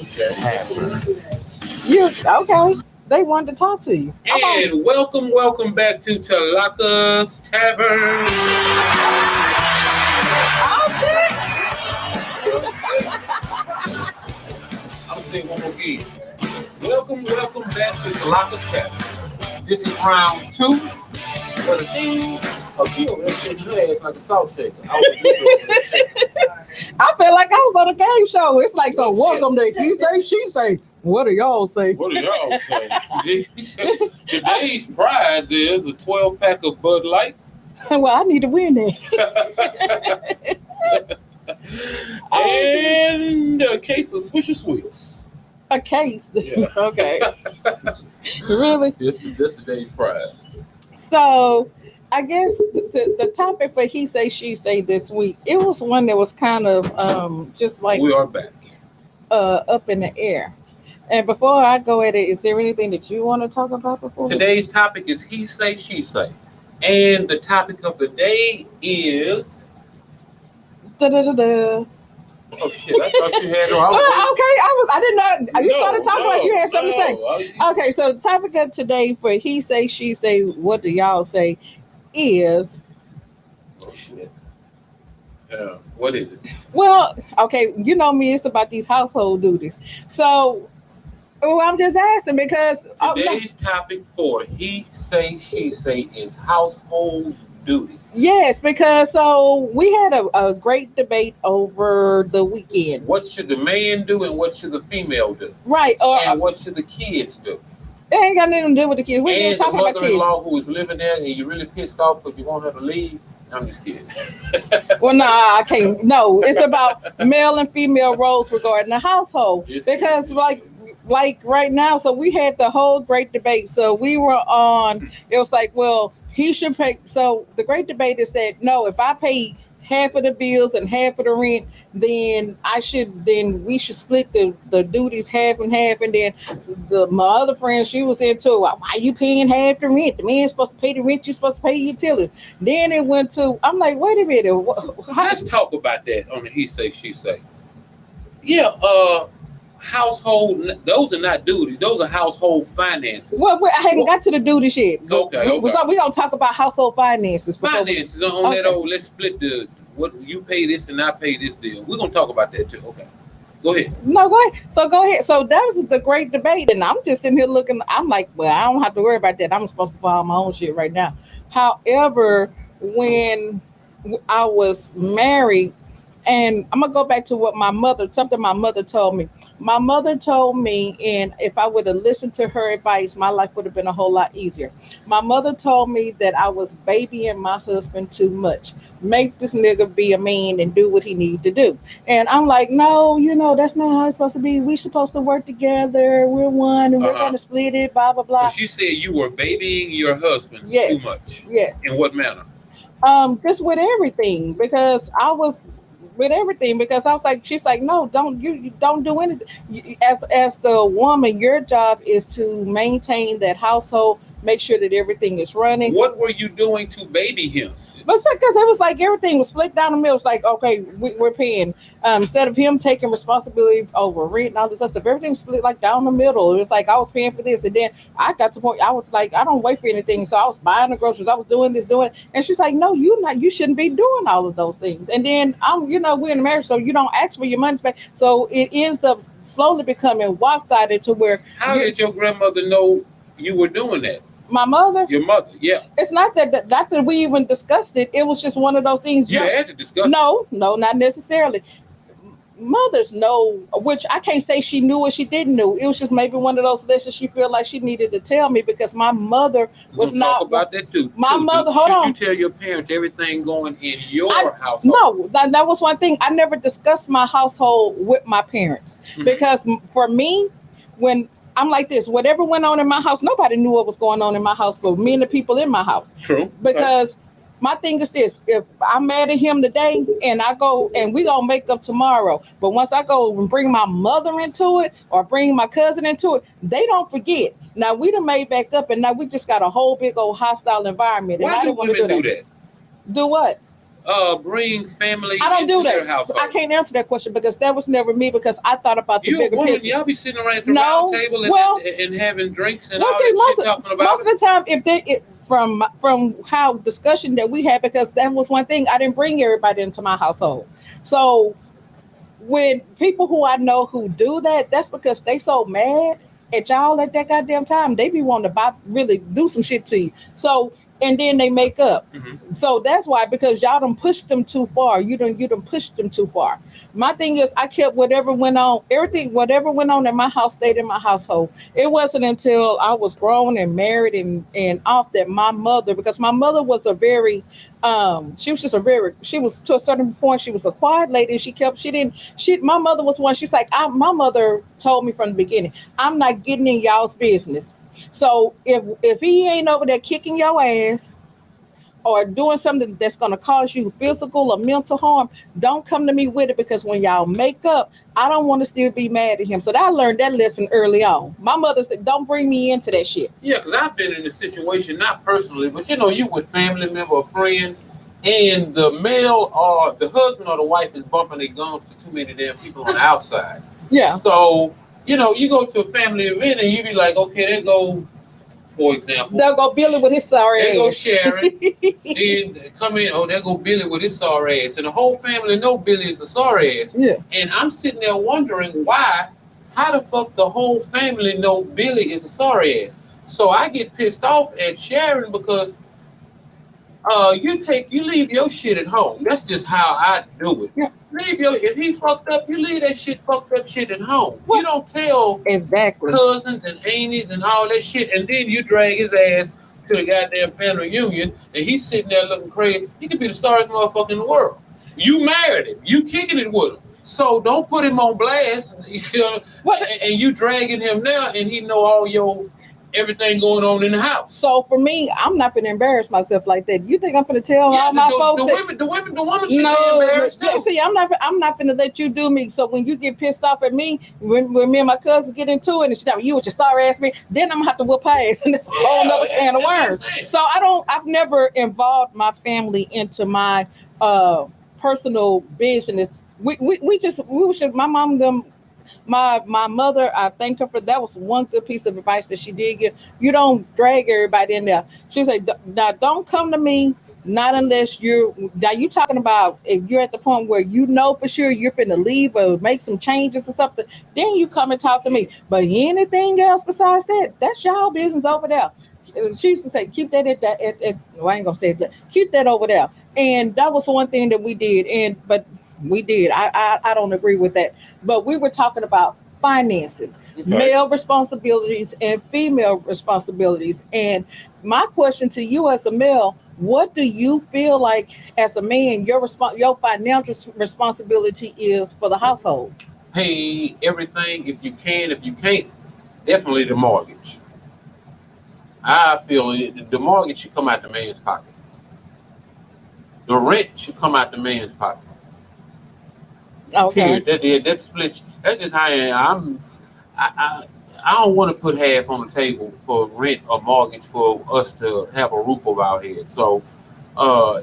Tavern. You okay? They wanted to talk to you. And welcome back to Tlakas Tavern. Oh shit! I'll say one more again. Welcome back to Tlakas Tavern. This is round 2. For the thing, Akio, that shaking her ass like a salt shaker. I feel like I was on a game show. It's like, so welcome to he say, she say. What do y'all say? What do y'all say? Today's prize is a 12-pack of Bud Light. Well, I need to win that. And a case of Swisher Sweets. A case? Yeah. Okay. Really? That's today's prize. So, I guess the topic for He Say, She Say this week, it was one that was kind of just like... We are back. Up in the air. And before I go at it, is there anything that you want to talk about before? Today's topic is He Say, She Say. And the topic of the day is... Da-da-da-da. Oh, shit. I thought you had... Okay. I didn't know. You started talking like you had something to say. Okay, so the topic of today for He Say, She Say, what do y'all say, is... Oh, shit. What is it? Well, okay, you know me, it's about these household duties. So... Well, I'm just asking because... Today's topic for He Say, She Say is household duties. Yes, because so we had a great debate over the weekend. What should the man do and what should the female do? Right. And what should the kids do? It ain't got nothing to do with the kids. We ain't talking about kids. And the mother-in-law who is living there and you're really pissed off because you want her to leave. I'm just kidding. Well, no, I can't. No, it's about male and female roles regarding the household. Because like right now, so we had the whole great debate. So we were on, it was like, well, he should pay. So the great debate is that, no, if I pay half of the bills and half of the rent, then we should split the duties half and half. And then my other friend, she was into, why are you paying half the rent? The man's supposed to pay the rent, you're supposed to pay utilities. Then it went to, I'm like, wait a minute. Let's talk about that on the He Say, She Say. Yeah, household, those are not duties, those are household finances. Well, I hadn't got to the duties yet. Okay. We're gonna talk about household finances. Finances on that old, let's split what you pay this and I pay this deal. We're gonna talk about that too. Okay. Go ahead. No, go ahead. So go ahead. So that was the great debate. And I'm just sitting here looking, I'm like, well, I don't have to worry about that. I'm supposed to follow my own shit right now. However, when I was married, and I'm gonna go back to what my mother told me. My mother told me, and if I would have listened to her advice, my life would have been a whole lot easier. My mother told me that I was babying my husband too much. Make this nigga be a man and do what he need to do. And I'm like, no, that's not how it's supposed to be. We supposed to work together. We're one, and we're gonna split it. Blah blah blah. So she said you were babying your husband too much. Yes. In what manner? Just with everything, because I was like, she's like, no, you don't do anything. As the woman, your job is to maintain that household, make sure that everything is running. What were you doing to baby him? But because it was like everything was split down the middle. It's like, okay, we're paying. Instead of him taking responsibility over rent and all this other stuff, everything split like down the middle. It was like I was paying for this, and then I got to the point I was like, I don't wait for anything, so I was buying the groceries, I was doing, and she's like, no, you shouldn't be doing all of those things. And then we're in a marriage, so you don't ask for your money back. So it ends up slowly becoming lopsided to where. How did your grandmother know you were doing that? My mother? Your mother, yeah. It's not that we even discussed it. It was just one of those things. You had to discuss it. No, not necessarily. Mothers know, which I can't say she knew or she didn't know. It was just maybe one of those lessons she felt like she needed to tell me, because my mother was not. Talk about that too. My mother, hold on. Should you tell your parents everything going in your household? No, that was one thing. I never discussed my household with my parents, because for me, when I'm like this, whatever went on in my house, nobody knew what was going on in my house but me and the people in my house. True. Because my thing is this: if I'm mad at him today and I go and we gonna make up tomorrow, but once I go and bring my mother into it or bring my cousin into it, they don't forget. Now we done made back up, and now we just got a whole big old hostile environment. Why and I do don't want to women do that. Do that? Do what? bring family I don't into do their that. household? I can't answer that question because that was never me. Because I thought about the You a bigger woman, picture. y'all be sitting around at the No, round table and, well, and having drinks and well, all see, that shit talking about most of the time, if they from how discussion that we had, because that was one thing, I didn't bring everybody into my household. So when people who I know who do that, that's because they so mad at y'all at that goddamn time. They be wanting to really do some shit to you. So and then they make up. it. So that's why, because y'all done pushed them too far. You done pushed them too far. My thing is, I kept whatever went on, everything, whatever went on in my house stayed in my household. It wasn't until I was grown and married and off that my mother, because my mother was a very, she was just a very, she was to a certain point, she was a quiet lady. My mother was one, she's like, my mother told me from the beginning, I'm not getting in y'all's business. So if he ain't over there kicking your ass or doing something that's going to cause you physical or mental harm, don't come to me with it, because when y'all make up, I don't want to still be mad at him. So I learned that lesson early on. My mother said, don't bring me into that shit. Yeah, because I've been in a situation, not personally, but you with family member or friends, and the male or the husband or the wife is bumping their gums to too many damn people on the outside. Yeah. So, you go to a family event and you be like, okay, there go, for example, They'll go Billy with his sorry there go ass. Sharon. Then come in, oh, there go Billy with his sorry ass. And the whole family know Billy is a sorry ass. Yeah. And I'm sitting there wondering why, how the fuck the whole family know Billy is a sorry ass. So I get pissed off at Sharon because you leave your shit at home. That's just how I do it. Yeah. If he fucked up, you leave that fucked up shit at home. What? You don't tell Exactly. cousins and aunties and all that shit, and then you drag his ass to the goddamn family reunion, and he's sitting there looking crazy. He could be the sorriest motherfucker in the world. You married him. You kicking it with him. So don't put him on blast, and you dragging him now, and he know all your everything going on in the house. So for me, I'm not gonna embarrass myself like that. You think I'm gonna tell all my folks that? The woman should be embarrassed too. See, I'm not gonna let you do me. So when you get pissed off at me, when me and my cousin get into it, and she's like, you with your sorry ass me, then I'm gonna have to whoop her ass, and it's a whole nother can of worms. So I've never involved my family into my personal business. My mom them. My mother, I thank her for that. Was one good piece of advice that she did give. You don't drag everybody in there. She said, now don't come to me, not unless you talking about if you're at the point where you know for sure you're finna leave or make some changes or something, then you come and talk to me. But anything else besides that, that's y'all business over there. She used to say, keep that well, I ain't gonna say that. Keep that over there. And that was one thing that we did. But we did. I don't agree with that. But we were talking about finances, okay, male responsibilities and female responsibilities. And my question to you as a male, what do you feel like as a man your financial responsibility is for the household? Pay everything if you can. If you can't, definitely the mortgage. I feel the mortgage should come out the man's pocket. The rent should come out the man's pocket. Okay. Period. That split. That's just how I am. I don't want to put half on the table for rent or mortgage for us to have a roof over our head. So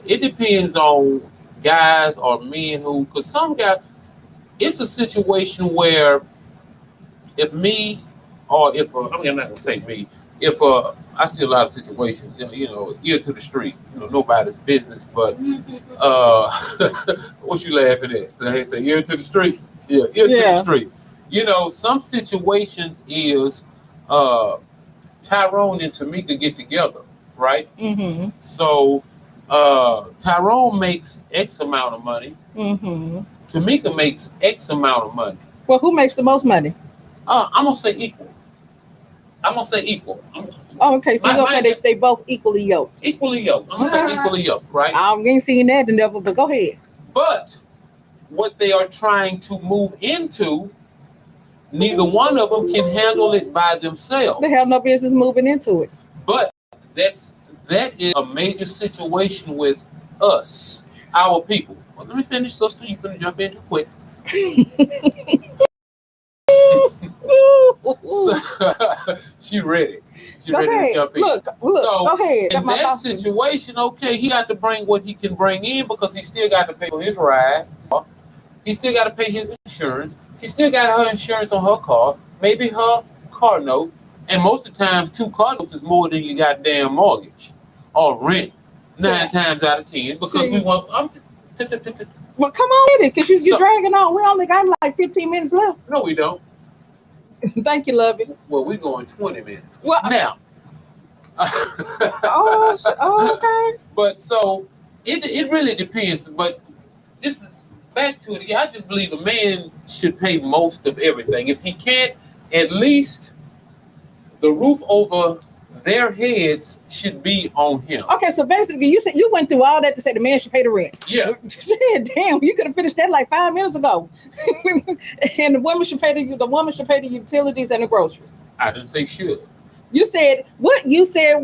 it depends on guys or men because some guys, it's a situation where if me or if I'm not gonna say me, if I see a lot of situations, ear to the street, nobody's business, but what you laughing at? They say ear to the street, ear to the street. Some situations is Tyrone and Tamika get together, right? Mm-hmm. So Tyrone makes X amount of money. Mm-hmm. Tamika makes X amount of money. Well, who makes the most money? I'm gonna say equal. Okay, so you're gonna say they both equally yoked. Equally yoked. I'm gonna say equally yoked, right? I ain't seen that never, but go ahead. But what they are trying to move into, neither one of them can handle it by themselves. They have no business moving into it. But that is a major situation with us, our people. Well, let me finish, sister. You finna jump in too quick. So, she ready. She Go ready ahead. to jump in. Look, So go ahead. in that situation, okay, he got to bring what he can bring in because he still got to pay for his ride. He still got to pay his insurance. She still got her insurance on her car, maybe her car note, and most of the times 2 car notes is more than you got damn mortgage or rent. 9 times out of 10 because we want. Well, come on with it, because you're dragging on. We only got like 15 minutes left. No, we don't. Thank you, lovey. Well, we're going 20 minutes. Well, now. Okay. But so it really depends. But just back to it. Yeah, I just believe a man should pay most of everything. If he can't, at least the roof over their heads should be on him. Okay, so basically, you said you went through all that to say the man should pay the rent. Yeah. Shit, damn, you could have finished that like 5 minutes ago. And the woman should pay the utilities and the groceries. I didn't say should. You said what you said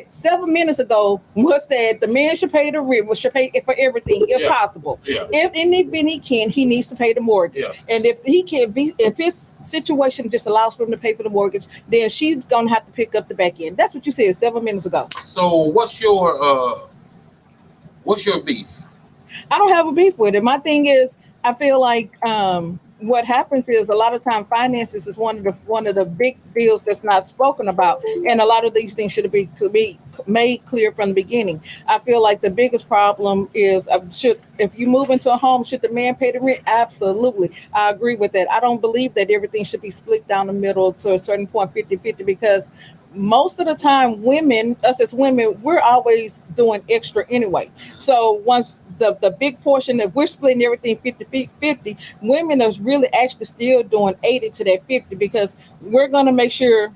7 minutes ago was that the man should pay the rent, should pay for everything if possible. Yeah. If he can, he needs to pay the mortgage. Yeah. And if he can't, if his situation just allows for him to pay for the mortgage, then she's gonna have to pick up the back end. That's what you said 7 minutes ago. So what's your beef? I don't have a beef with it. My thing is, I feel like what happens is a lot of time finances is one of the big deals that's not spoken about, and a lot of these things should be made clear from the beginning. I feel like the biggest problem is if you move into a home, should the man pay the rent? Absolutely, I agree with that. I don't believe that everything should be split down the middle to a certain point, 50-50, because most of the time us as women, we're always doing extra anyway. So once the big portion that we're splitting everything 50-50, women are really actually still doing 80 to that 50, because we're going to make sure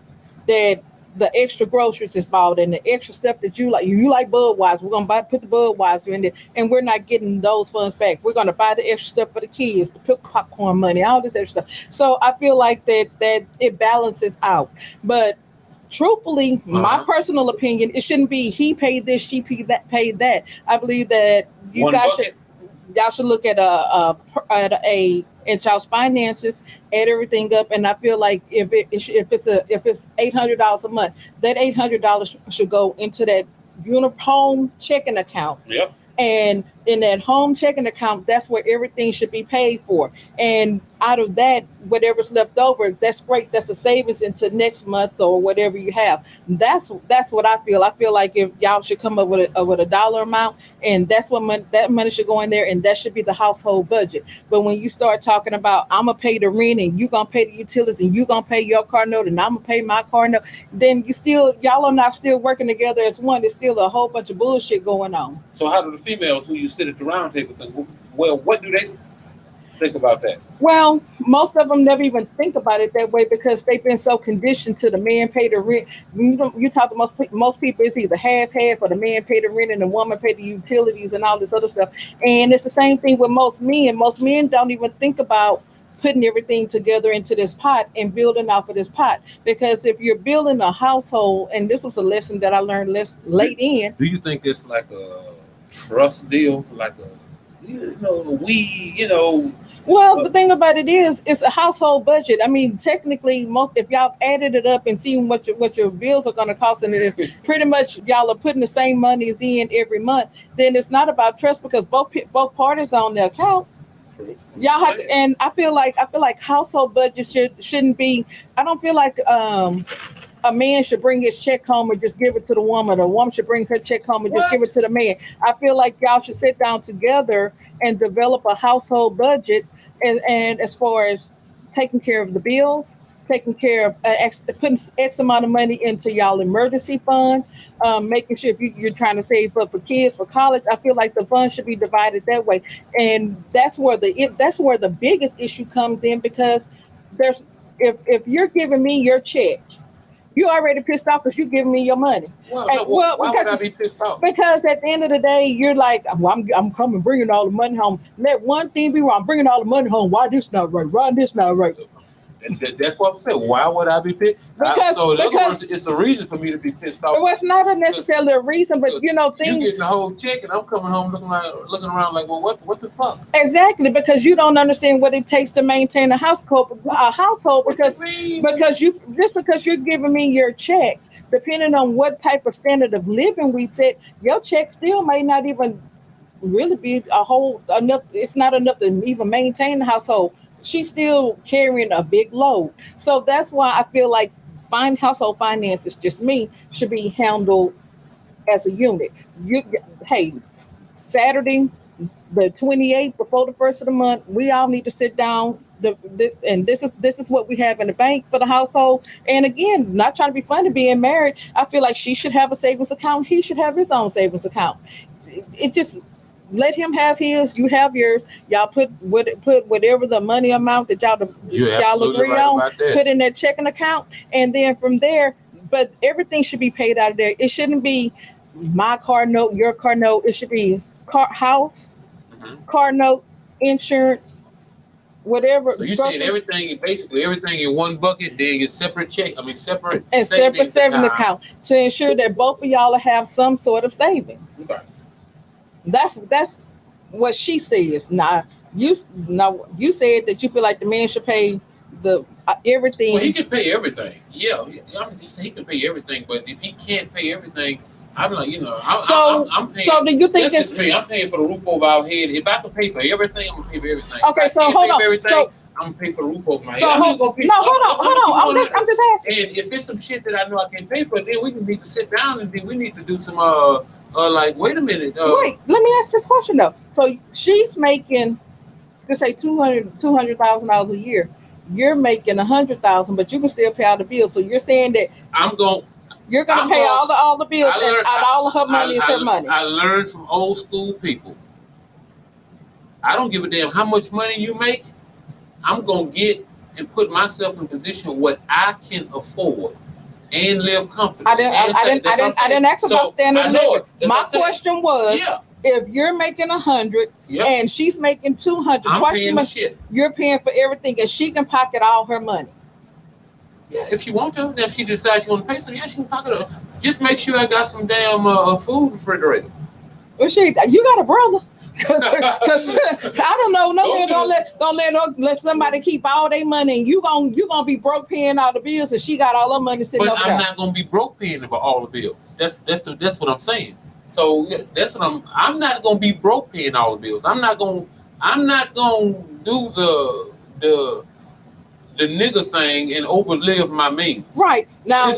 that the extra groceries is bought and the extra stuff that you like Budweiser, we're going to put the Budweiser in there, and we're not getting those funds back. We're going to buy the extra stuff for the kids, the popcorn money, all this extra stuff. So I feel like that it balances out. But truthfully, my personal opinion, it shouldn't be he paid this, she paid that. I believe that y'all should look at at y'all's finances, add everything up, and I feel like if it's $800 a month, that $800 should go into that home checking account. Yep. And in that home checking account, that's where everything should be paid for. And out of that, whatever's left over, that's great. That's a savings into next month or whatever you have. That's what I feel. I feel like if y'all should come up with a dollar amount, and that's what that money should go in there, and that should be the household budget. But when you start talking about I'm gonna pay the rent and you gonna pay the utilities and you gonna pay your car note and I'm gonna pay my car note, then y'all are not still working together as one. There's still a whole bunch of bullshit going on. So how do the females who you sit at the round table think? Well, what do they think about that? Well, most of them never even think about it that way because they've been so conditioned to the man pay the rent. You talk to most people, it's either half, or the man pay the rent and the woman pay the utilities and all this other stuff. And it's the same thing with most men. Most men don't even think about putting everything together into this pot and building off of this pot. Because if you're building a household, and this was a lesson that I learned late in. Do you think it's like a trust deal? Like Well, the thing about it is, it's a household budget. I mean, technically, if y'all added it up and seen what your bills are going to cost, and if pretty much y'all are putting the same monies in every month, then it's not about trust because both parties are on the account. Y'all have to, and I feel like household budgets shouldn't be. I don't feel like a man should bring his check home and just give it to the woman. A woman should bring her check home and just give it to the man. I feel like y'all should sit down together and develop a household budget. And as far as taking care of the bills, taking care of putting X amount of money into y'all emergency fund, making sure if you're trying to save up for kids for college, I feel like the fund should be divided that way. And that's where the biggest issue comes in, because if you're giving me your check, you already pissed off because you're giving me your money. Why would I be pissed off? Because at the end of the day, you're like, well, I'm coming, bringing all the money home. Let one thing be wrong, bringing all the money home. Why this not right? Why this not right? That's what I'm saying. Why would I be pissed? So in other words, it's a reason for me to be pissed off. It was not necessarily a reason, but you know, things. You getting the whole check, and I'm coming home looking around like, well, what the fuck? Exactly, because you don't understand what it takes to maintain a household. Because you're giving me your check, depending on what type of standard of living we set, your check still may not even really be enough. It's not enough to even maintain the household. She's still carrying a big load. So that's why I feel like household finances, just me, should be handled as a unit. Hey, Saturday, the 28th, before the first of the month, we all need to sit down. And this is what we have in the bank for the household. And again, not trying to be funny, being married, I feel like she should have a savings account. He should have his own savings account. It just let him have his, you have yours. Y'all put whatever the money amount that y'all agree on, put in that checking account, and then from there. But everything should be paid out of there. It shouldn't be my car note, your car note. It should be house, car note, insurance, whatever. So you saying basically everything in one bucket, then get separate separate savings account to ensure that both of y'all have some sort of savings. Okay. That's what she says. Now you said that you feel like the man should pay the everything. Well, he can pay everything. Yeah, he can pay everything. But if he can't pay everything, I'm like, I'm paying. So do you think that's just me? I'm paying for the roof over our head. If I can pay for everything, I'm gonna pay for everything. Okay, so hold on. I'm gonna pay for the roof over my head. Hold on. I'm just asking. And if it's some shit that I know I can't pay for, then we need to sit down and then we need to do some wait a minute. Wait, let me ask this question though. So she's making, let's say $200,000 a year. You're making $100,000, but you can still pay all the bills. So you're saying that you're gonna pay all the bills, and all of her money is her money. I learned from old school people. I don't give a damn how much money you make. I'm gonna get and put myself in a position what I can afford and live comfortably. I didn't ask about standard living. My question was, if you're making 100 and she's making 200, twice as much, you're paying for everything, and she can pocket all her money. Yeah, if she wants to, if she decides she want to pay some, she can pocket it. Just make sure I got some damn food refrigerator. Well, you got a brother. Because I don't know, no man don't let somebody keep all their money, and you gonna be broke paying all the bills, and she got all her money sitting up there. But I'm not gonna be broke paying about all the bills. That's what I'm saying. So that's what I'm not gonna be broke paying all the bills. I'm not gonna do the nigga thing and overlive my means. Right. Now, now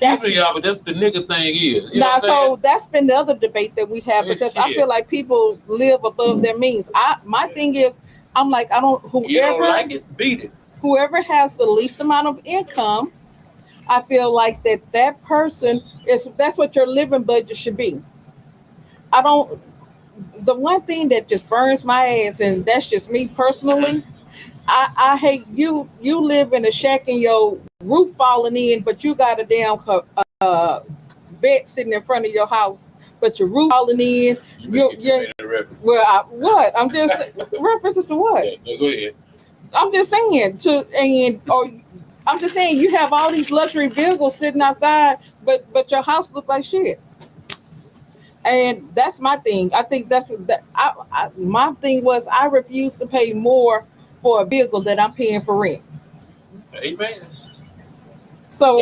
that's y'all, but that's the nigga thing is. Now, so that's been the other debate that we have, because I feel like people live above their means. My thing is, I'm like, whoever you don't like it, beat it. Whoever has the least amount of income, I feel like that person that's what your living budget should be. The one thing that just burns my ass, and that's just me personally, I hate you live in a shack and your roof falling in, but you got a damn bed sitting in front of your house, but your roof falling in. What? I'm just references to what? Yeah, go ahead. I'm just saying I'm just saying you have all these luxury vehicles sitting outside, but your house look like shit. And that's my thing. I think my thing was I refuse to pay more for a vehicle that I'm paying for rent. Amen. So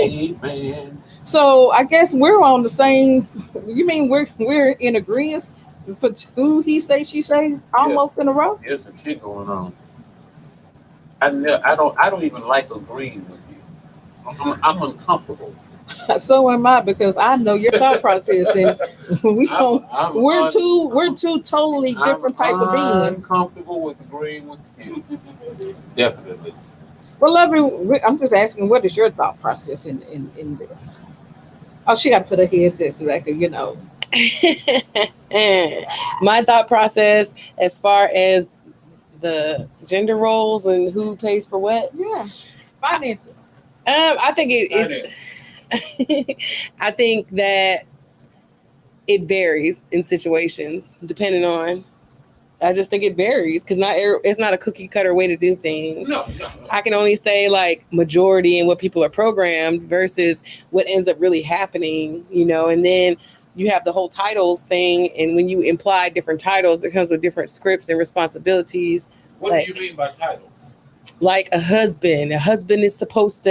I guess we're on the same. You mean we're in agreement for two? He say, she says, almost in a row. There's some shit going on. I don't even like agreeing with you. I'm uncomfortable. So am I, because I know your thought process, and we're two totally different type of beings. I'm comfortable with agreeing with you. Definitely. Well, lovely. I'm just asking, what is your thought process in this? Oh, she got to put her headset so that can, My thought process as far as the gender roles and who pays for what. Yeah, finances. I think it is. I think that it varies in situations depending on I just think it varies because it's not a cookie cutter way to do things. No. I can only say like majority and what people are programmed versus what ends up really happening, and then you have the whole titles thing. And when you imply different titles, it comes with different scripts and responsibilities. What do you mean by titles? Like a husband is supposed to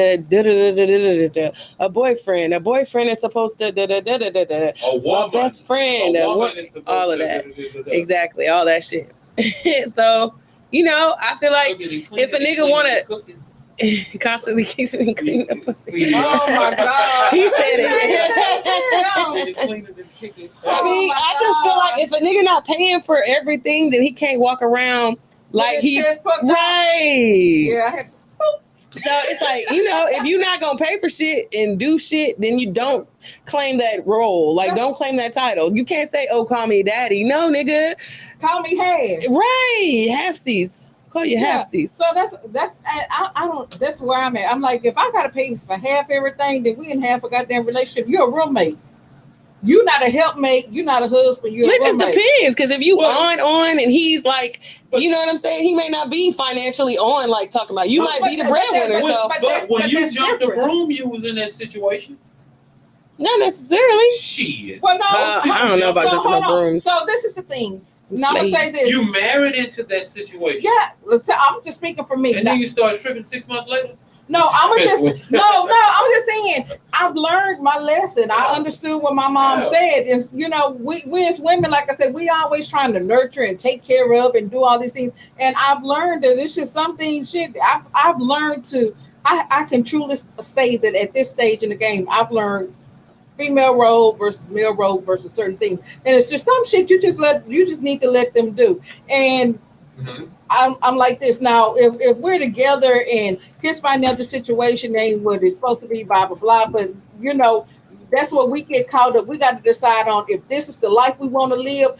a boyfriend is supposed to a best friend, all of that. Exactly, all that shit. So, I feel like if a nigga wanna constantly kissing and cleaning up pussy. Oh my God. He said it. I mean, I just feel like if a nigga not paying for everything, then he can't walk around like he right. Yeah. So it's like, if you're not gonna pay for shit and do shit, then you don't claim that role. Like, don't claim that title. You can't say, "Oh, call me daddy." No, nigga. Call me half. Right, halfsies. Call you halfsies. So that's I don't. That's where I'm at. I'm like, if I gotta pay for half everything, then we in half a goddamn relationship. You're a roommate. You're not a helpmate. You're not a husband. You're a roommate. It just depends, because if you on and he's like, you know what I'm saying? He may not be financially on, like talking about. You might be the breadwinner. But when you jump the broom, you was in that situation. Not necessarily. Shit. Well, no, I don't know about jumping the brooms. So this is the thing. Now I'm gonna say this. You married into that situation. Yeah, I'm just speaking for me. And then you start tripping 6 months later. No, I'm just saying I've learned my lesson. I understood what my mom said. Is we as women, like I said, we always trying to nurture and take care of and do all these things. And I've learned that it's just something I've learned to. I can truly say that at this stage in the game, I've learned female role versus male role versus certain things. And it's just some shit you just need to let them do. And I'm like this now. If we're together and his financial situation ain't what it's supposed to be, blah blah blah. But that's what we get caught up. We got to decide on if this is the life we want to live,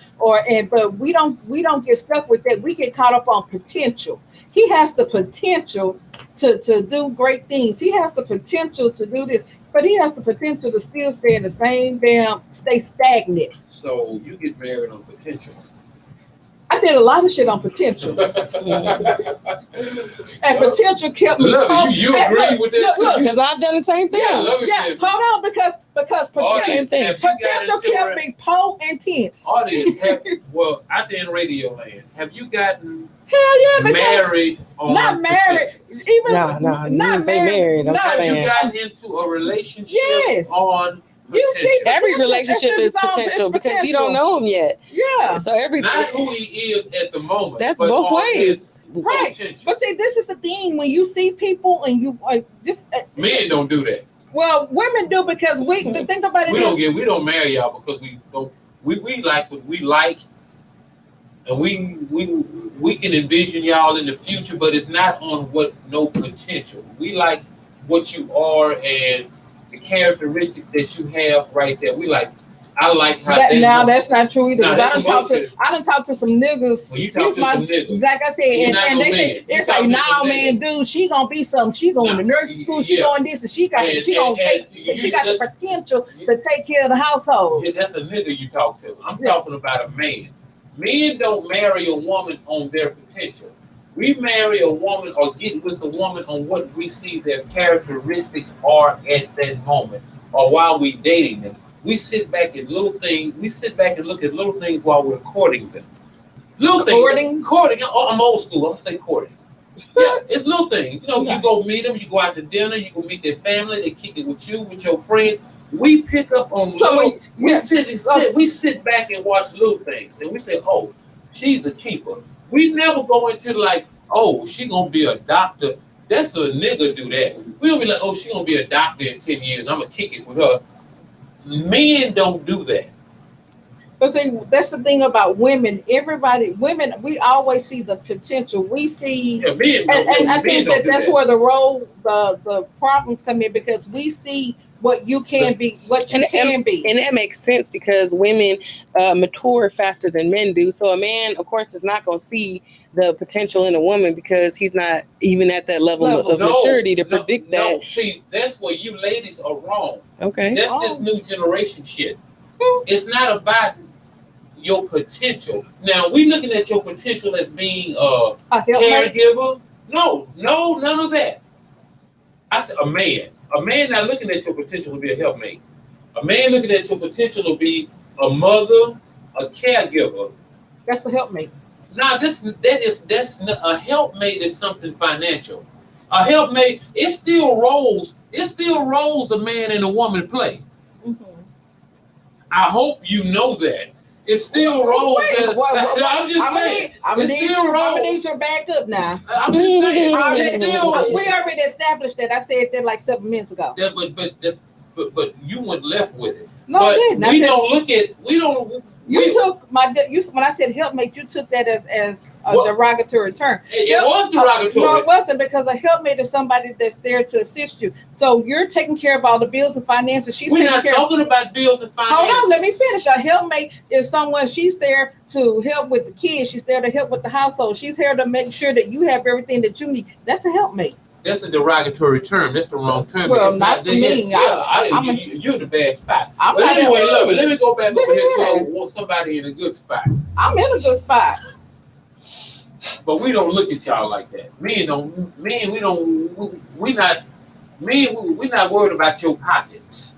but we don't get stuck with that. We get caught up on potential. He has the potential to do great things. He has the potential to do this, but he has the potential to still stay in the same stay stagnant. So you get married on potential. I did a lot of shit on potential. And potential kept me. Look, you agree with that? Look, because I've done the same thing. Hold on, because potential kept me intense. Audience, out there in radio land, have you gotten married on not married? Potential? Even not married. I'm just saying. Have you gotten into a relationship on? You see, every relationship is potential because you don't know him yet. Yeah. So everything. Not who he is at the moment. That's both ways. Right. Potential. But see, this is the thing. When you see people and you just men don't do that. Well, women do because we think about it. We don't marry y'all because we like what we like, and we can envision y'all in the future, but it's not on no potential. We like what you are and the characteristics that you have right there. I like how that's not true either. I done talk to some niggas. Well, you talk to some niggas. Like I said, and they think it's like, nah, man, dude, she gonna be something. She going to nursing school. She going this, and she got the potential to take care of the household. Yeah, that's a nigga you talk to. I'm talking about a man. Men don't marry a woman on their potential. We marry a woman or get with a woman on what we see their characteristics are at that moment or while we dating them. We sit back and look at little things while we're courting them. Courting? Oh, I'm old school. I'm gonna say courting. Yeah, it's little things. You go meet them, you go out to dinner, you go meet their family, they kick it with you, with your friends. We pick up on we sit back and watch little things and we say, oh, she's a keeper. We never go into she gonna be a doctor. That's a nigga do that. We don't be like, she gonna be a doctor in 10 years. I'm gonna kick it with her. Men don't do that. But see, that's the thing about women. Women, we always see the potential. We see, men and I think that's where the problems come in because we see what you can be, what you can be. And that makes sense because women mature faster than men do. So a man, of course, is not going to see the potential in a woman because he's not even at that level of maturity to predict that. No, see, that's where you ladies are wrong. Okay. That's just new generation shit. It's not about your potential. Now we looking at your potential as being a helpmate? caregiver. No, none of that. I said a man. A man not looking at your potential to be a helpmate. A man looking at your potential to be a mother, a caregiver. That's a helpmate. Now that's not, a helpmate is something financial. A helpmate, it still roles a man and a woman play. Mm-hmm. I hope you know that. It still rolls. I'm just saying. I'm gonna need your back up now. I'm just saying. We already established that. I said that like 7 minutes ago. Yeah, but you went left with it. No, but I didn't. We don't look at. We don't. You took when I said helpmate, you took that as a derogatory term. It was derogatory. No, it wasn't, because a helpmate is somebody that's there to assist you. So you're taking care of all the bills and finances. We're not talking about bills and finances. Hold on, let me finish. A helpmate is someone, she's there to help with the kids. She's there to help with the household. She's here to make sure that you have everything that you need. That's a helpmate. That's a derogatory term. That's the wrong term. Well, not for me. You're in the bad spot. But anyway, love it. Let me go back over here to somebody in a good spot. I'm in a good spot. But we don't look at y'all like that. We're not worried about your pockets.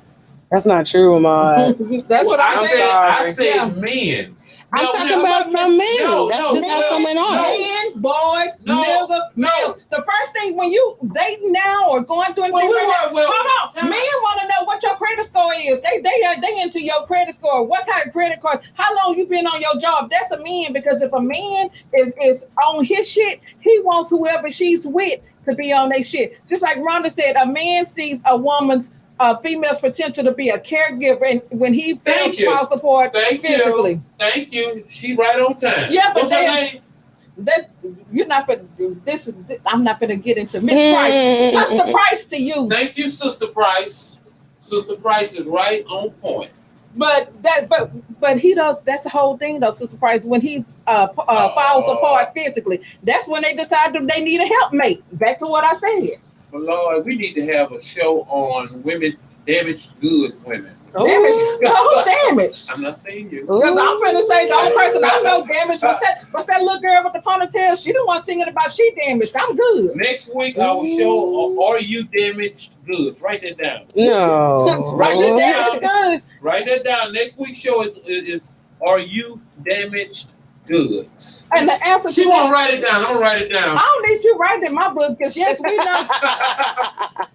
That's not true, Ahmad. That's what I said. I said men. I'm talking about some men. That's just how some men are. Men, boys, nigga, males. The first thing when you dating now or going through anything, hold on. Men want to know what your credit score is. They into your credit score. What kind of credit cards? How long you been on your job? That's a man, because if a man is on his shit, he wants whoever she's with to be on their shit. Just like Rhonda said, a man sees a woman's female's potential to be a caregiver, and when he feels child support physically. Thank you. She right on time. Yeah, but what's her name? That you're not for this. I'm not going to get into Miss Price. Sister Price to you. Thank you, Sister Price. Sister Price is right on point. But he does. That's the whole thing, though, Sister Price. When he falls apart physically, that's when they decide that they need a helpmate. Back to what I said. But Lord, we need to have a show on women, damaged goods women. Damaged? I'm not saying you. Because I'm finna say the only person I know damaged. What's that little girl with the ponytail? She the one singing about she damaged. I'm good. Next week I will show Are You Damaged Goods. Write that down. No. Write that down. Write that down. Next week's show is Are You Damaged Goods. And the answer she won't write it down. I'm gonna write it down. I don't need you writing in my book, because yes, we know.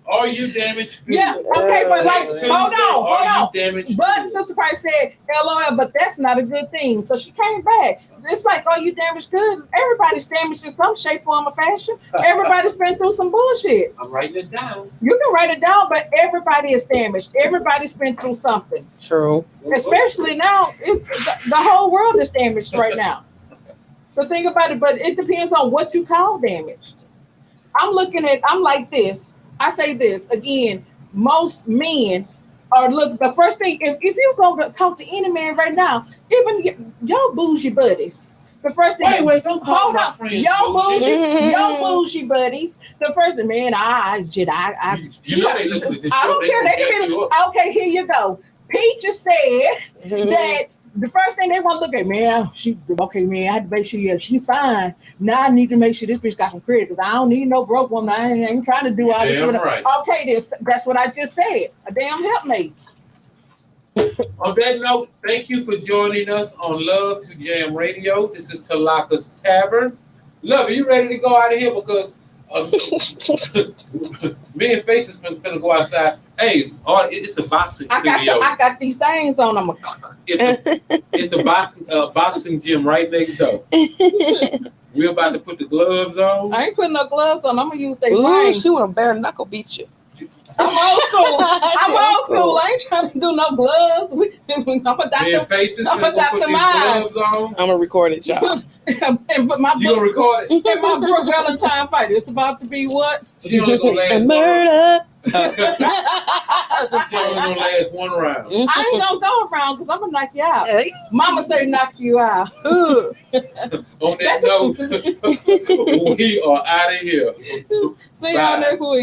Are you damaged goods? Yeah, okay, but like hold on. But Sister Price said LOL, but that's not a good thing. So she came back. It's like, are you damaged goods? Everybody's damaged in some shape, form, or fashion. Everybody's been through some bullshit. I'm writing this down. You can write it down, but everybody is damaged. Everybody's been through something. True. Especially now, the whole world is damaged right now. So think about it, but it depends on what you call damaged. I'm like this. I say this again, most men are the first thing, if you go talk to any man right now, even your bougie buddies, the first thing, wait, don't call my friends your bougie buddies, the first thing, man, you know they look at this show. I don't care. They can be, okay, here you go. Pete just said that the first thing they want to look at, man, I had to make sure she's fine. Now I need to make sure this bitch got some credit, because I don't need no broke woman. I ain't trying to do all this. Right. Okay, that's what I just said. A damn helpmate. On that note, thank you for joining us on Love to Jam Radio. This is Tlakas Tavern. Love, are you ready to go out of here? Because me and Faces finna go outside. Hey, it's a boxing studio. I got these things on. It's a boxing gym right next door. We're about to put the gloves on. I ain't putting no gloves on. I'm gonna use their brain. She want to bare knuckle beat you. I'm old school. I ain't trying to do no gloves. I'm adopt them eyes. I'm gonna record it, y'all. And but my you gonna record it? And my Brooke Valentine fight. It's about to be what? She only gonna last murder. She only gonna last one round. I ain't gonna go around, because I'm gonna knock you out. Mama say knock you out. On that note, we are out of here. See y'all next week.